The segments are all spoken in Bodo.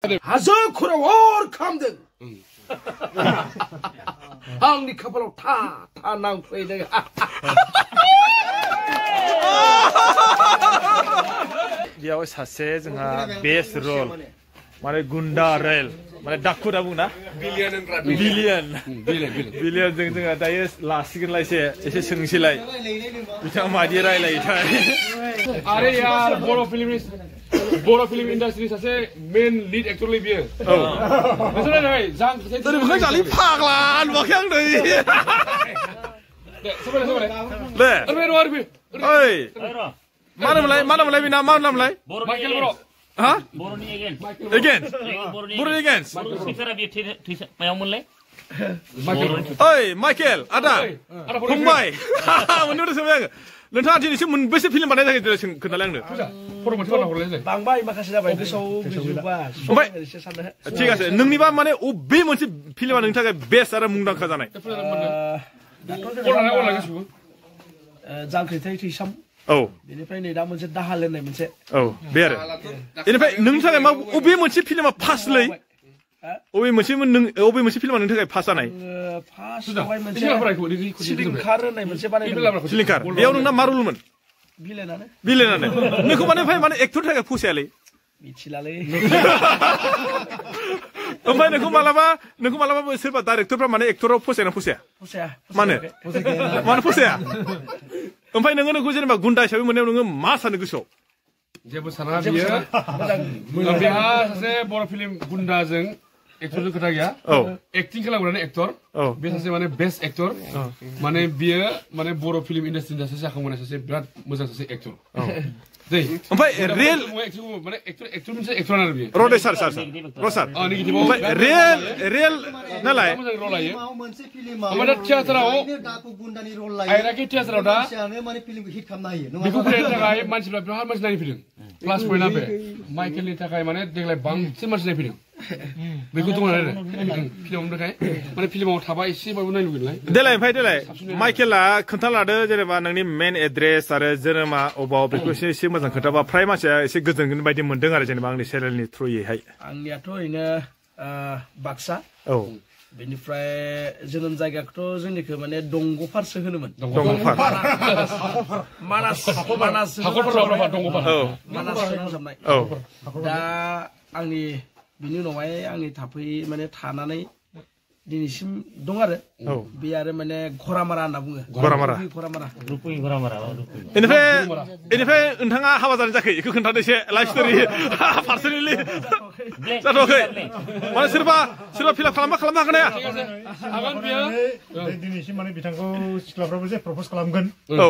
아저 그래 감든 아니 카발로 다 나오고 내가 बेयाव सासे जोंहा बेस्ट रल माने गुन्दा रेल माने डाकु दा बुंना बिलियन जों जोंहा दायो लासिगोनलाय एसे सोंसिलाय बिथाङा मादि रायलायोथाय आरे यार बर' फिल्म इंडस्ट्री सासे मेन लीड एक्टर लै बियो औ नोंसोर नै जां बोरै जालि फाग्ला नुवाखै आं नै दे सोबाय ले ओइ मा नामलाय बिना मा नामलाय माइकेल बर' हा बर'नि बर'नि एगेन्स्ट स्पिकारा बे मायाव मोनलाय ओइ माइकेल आदा फंबाय मोननो सोंबाय आङो नोंथाङा दिनैसिम मोनबेसे फिल्म बानायनाय जाखो खोन्थालाय आंनो बांबाय माखासे जाबाय गोसोआव गैजोबा ओमफ्राय ठीक আছে नोंनिबा माने अबे मोनसे फिल्मा नोंनि थाखाय बेस्ट आरो मुंदांखा जानाय जांख्रिथाय थैसाम औ बेनिफ्राय नै दा मोनसे दाहाल होननाय मोनसे औ बे आरो बेनिफ्राय नोंनि थाखाय मा अबे मोनसे फिल्मा फार्स्टलै अबे मोनसे फिल्मा नोंनि थाखाय फार्स्ट जानाय फार्स्टआवहाय मोनसे सिलिंखार होननाय मोनसे बानायदों सिलिंखार बेयाव नोंना मा रलमोन बिलेनानो नोंखौ माने एक्टर थाखाय फसायालै मिथिलालै ओमफ्राय नोंखौ मालाबा सोरबा डाइरेक्टरफ्रा माने एक्टराव फसायना फसाया मानो फसाया ओमफ्राय नोंखौ जेनेबा गुन्दा हिसाबै मोननायाव नोङो मा सानो गोसोआव जेबो साना बियो बेहा सासे बर' फिल्म गुन्दाजों एक्टरजों खोथा गैया एक्टिं खालामग्रानि एक्टर बे सासे माने बेस्ट एक्टर माने बियो माने बर' फिल्म इन्डास्ट्रिनि सासे जाखांबोनाय सासे बिराद मोजां सासे एक्टर ओमफ्राय रियेल माने एक्टर मोनसे एक्टर आरो बियो रडे सार ओमफ्राय रियेल नालाय मोनसे फिल्माव थियेटाराव आइराखि थियेटाराव दा माने फिल्मखौ हिट खालामनो हायो बेखौ फरायनो थाखाय मानसिफ्रा बिराद मानसि नायनो फैदों प्लास पइन्टआ बे माइकेलनि थाखाय माने देग्लाय बांसिन मानसि नायफैदों बेखौ दङ आरो फिल्माव थाखाय माने फिल्माव थाबा एसेबाबो नायनो लुगैनाय देलाय माइकेला खोन्थालादो जेनेबा नोंनि मेन एड्रेस आरो जोनोमा अबाव बेखौ एसे मोजां खोन्थाबा फ्राय मानसिया एसे गोजोनगोन बायदि मोनदों आरो जेनेबा आंनि चेनेलनि थ्रुयैहाय आंनियाथ' ओरैनो बाक्सा औ बेनिफ्राय जोनोम जायगाखौथ' जोंनिखौ माने दंग'फारसो होनोमोन मानास नांजाबनाय दा आंनि बिनि उनावहाय आंनि थानानै दिनैसिम दं आरो बे आरो माने घरामारा होनना बुङो बेनिफ्राय नोंथाङा हाबा जानाय जायाखै बेखौ खोन्थादो एसे लाइफ स्ट'रि पार्सनेलि जाथ'वाखै माने सोरबा फिलाप खालामनो हागोन ना हाया दिनैसिम माने बिथांखौ सिख्लाफ्राबो जे प्रप'ज खालामगोन औ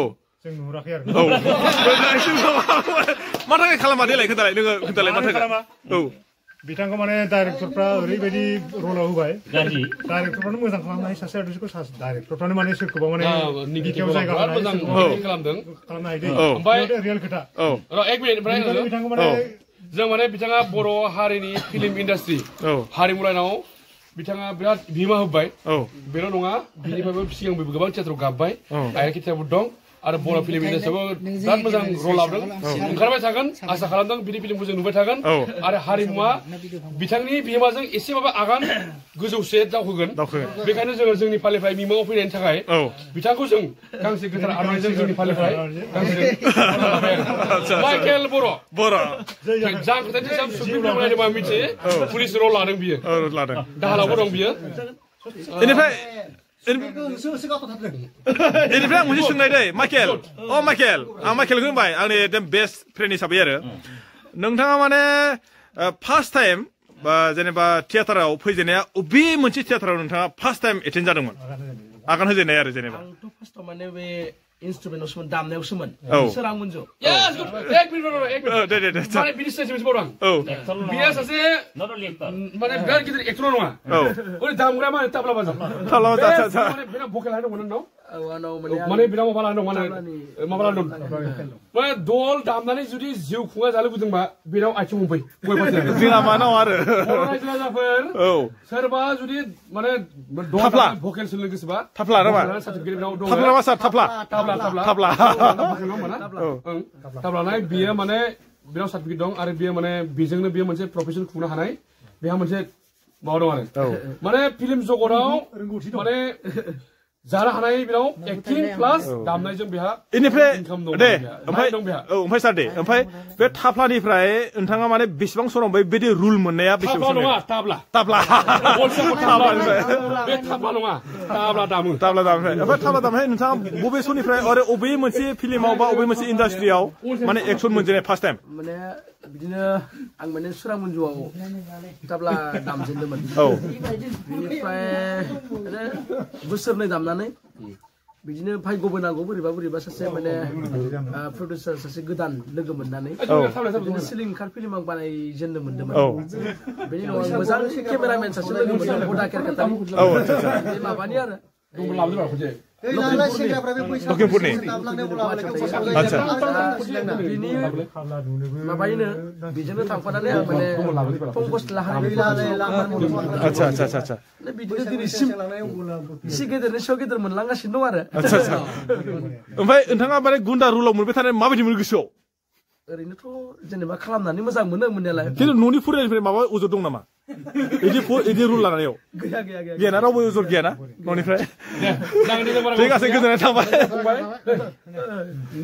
जों नुहुराखै आरो मा थाखाय खालामा देलाय खोन्थालाय मा थाखाय औ बिथांखौ माने डाइरेक्टरफ्रा ओरैबायदि रलाव होबाय डाइरेक्टरफ्रानो मोजां खालामनो हायो सासे आर्टिस्टखौ डाइरेक्टरफ्रानो माने सोरखौबा माने बिथायाव जायगा खालामनो हायो ओमफ्राय रियेल खोथा बिथांखौ माने जों माने बिथाङा बर' हारिनि फिल्म इन्डास्ट्रि हारिमु लाइनाव बिथाङा बिराद बिहोमा होबाय बेल' नङा बिनिफ्रायबो सिगांबो गोबां थियेटाराव गाबबाय आइराखि थियेटारबो दं आरो बर' फिल्म इन्डास्ट्रियावबो बिराद मोजां रल लादों ओंखारबाय थागोन आसा खालामदों बिनि फिल्मखौ जों नुबाय थागोन आरो हारिमुआ बिथांनि बिहोमाजों एसेबाबो आगान गोजौसे दावखोगोन बेखायनो जोङो जोंनि फालिफ्राय मिमाङाव फैनायनि थाखाय बिथांखौ जों गांसे गोथार आर'नाइजों जोंनि फालिफ्राय माइकेल बर' जांख्रिथाय थैसाम सुप्रिम मा मिथियो पुलिस रल लादों बियो दाहालावबो दं बियो बेनिफ्राय आं मोनसे सोंनाय दै माइकेल आं माइकेलखौ होनबाय आंनि एकदम बेस्ट फ्रेन्ड हिसाबै आरो नोंथाङा माने फार्स्ट टाइम जेनेबा थियेटाराव फैजेननाया अबे मोनसे थियेटाराव नोंथाङा फार्स्ट टाइम एटेन्ड जादोंमोन आगान होजेननाय आरो जेनेबा आंथ' फार्स्टआव माने बे इन्सट्रुमेन्टआवसोमोन दामनायावसोमोन सोरां मोनजो माने बिनि स्टेज मोनसे बावदों बियो सासे माने बिराद गिदिर एक्टर नङा ओरै दामग्रा माने ताब्ला बाजा माने बिना भकेल हाय दंमोन नोंनाव माने बिना माबा लादों माबा लादों माने दल दामनानै जुदि जिउ खुङा जानो लुबैदोंबा बेनाव आथिं हमफै जोंहा मानाव आरो सोरबा जुदि माने भकेल सोलोंनो गोसोबा थाफ्ला नामा थाब्लानाय बियो माने बिनाव सार्टिफिकेट दं आरो बियो माने बेजोंनो बियो मोनसे प्रफेसन खुंनो हानाय बेहा मोनसे माबा दं आरो माने फिल्म जगताव माने जानो हानाय बेनाव एक्टिं प्लास दामनायजों बेहा इनिफ्राय इनकाम दं दे ओमफ्राय ओमफ्राय सार दे ओमफ्राय बे थाफ्लानिफ्राय नोंथाङा माने बेसेबां सम बै बिदि रुल मोननाया बेसेबां नङा ताब्ला बे ताब्ला नङा ताब्ला दामो ओमफ्राय ताब्ला दामनाय नोंथाङा बबे समनिफ्राय आरो बबे मोनसे फिल्माव बा बबे मोनसे इन्डास्ट्रियाव माने एक्सन मोनजेननाय फार्स्ट टाइम माने बिदिनो आं माने सुरा मन्जुआव ताब्ला दामजेनदोंमोन बिनिफ्राय बोसोरनै दामनानै बिदिनो भाग्यबो नांगौ बोरैबा सासे माने प्रडिउसार सासे गोदान लोगो मोननानै सिलिं खार फिल्म आं बानायजेननो मोन्दोंमोन बेनि उनाव आं मोजां केमेरामेन सासे लोगो मोनदों बडा केरकाटारि बे माबानि आरो लखिमपुरनि बिनि माबायनो बेजोंनो थांफानानै आं माने पंकज लाहारि बिदिनो दिनैसिम एसे गेदेरनि सायाव गेदेर मोनलांगासिनो दं आरो ओमफ्राय नोंथाङा माने गुन्दा रुलाव मोनबाय थानाय माबायदि मोनो गोसोआव ओरैनोथ' जेनेबा खालामनानै मोजां मोनो मोननायालाय खिन्थु न'नि फुरायनिफ्राय माबा अजद दं नामा इदि रुल लानायाव गैया ना रावबो अजद गैया ना न'निफ्राय ठीक আছে गोजोननाय थाबाय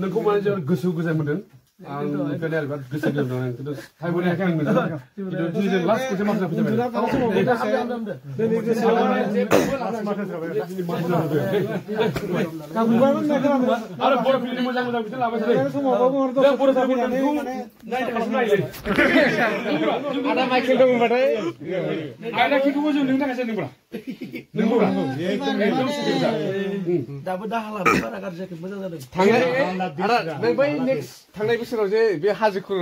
नोंखौ माने जोबोद गोसो गोजोन मोनदों आं नुफेरनाय आरो गोसो गोजोन मोनदों खिन्थु टाइम होनो हायाखै आं मोनदों खिन्थु दिनै लास्ट खनसे माथो फैबाय आरो बर' फिल्मनि मोजां बिथोन लाबाय थादों बर' फिल्मखौ आदा माइकेल दं होनबाथाय आदा खिखौबो जों नोंनि थाखायसो नंगौब्रा दाबो दाहाला बारा गाज्रि जायाखै मोजां जादों बै नेक्स्ट थांनाय बोसोराव जे बे हाजोखौ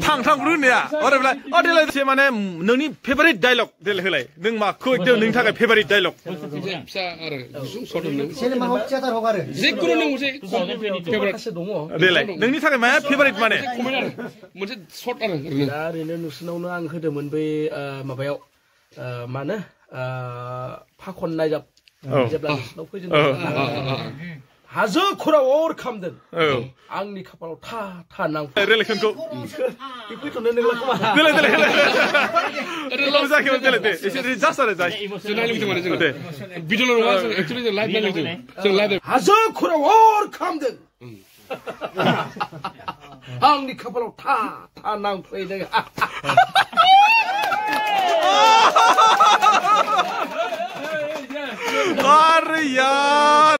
थांग्रो होननाया ओरैब्ला देलाय एसे माने नोंनि फेभारिट डायलग देलाय होलाय नों माखौ एकदम नोंनि थाखाय फेभारिट डायलग फिसा आरो गुसुं सर्ट होनो सिनेमा हक थियेटार हक आरो जिखुनु नों मोनसे माखासे दङ देलाय नोंनि थाखाय माया फेभारिट माने मोनसे सर्ट आरो दा ओरैनो नोंसोरनावनो आं होदोंमोन बै माबायाव मा होनो फाखन नायजाब जेब्ला नोंसोरनाव फैजेनदों हाजो खराव अर खामदों आंनि खाफालाव था था नांफा रिलेक्सनखौ फैथ'नो नोंला खोमा देलाय जाखिमोन देलाय दे एसे जास्ट आरो जाय जों नायनो लुबैदों माने जोङो दे भिडिअल' नङा जों एक्चुअलि जों लाइभ नायनो लुबैदों जों लाइभ हाजो खराव अर खामदों आंनि खाफालाव था था नांफैदों अरे यार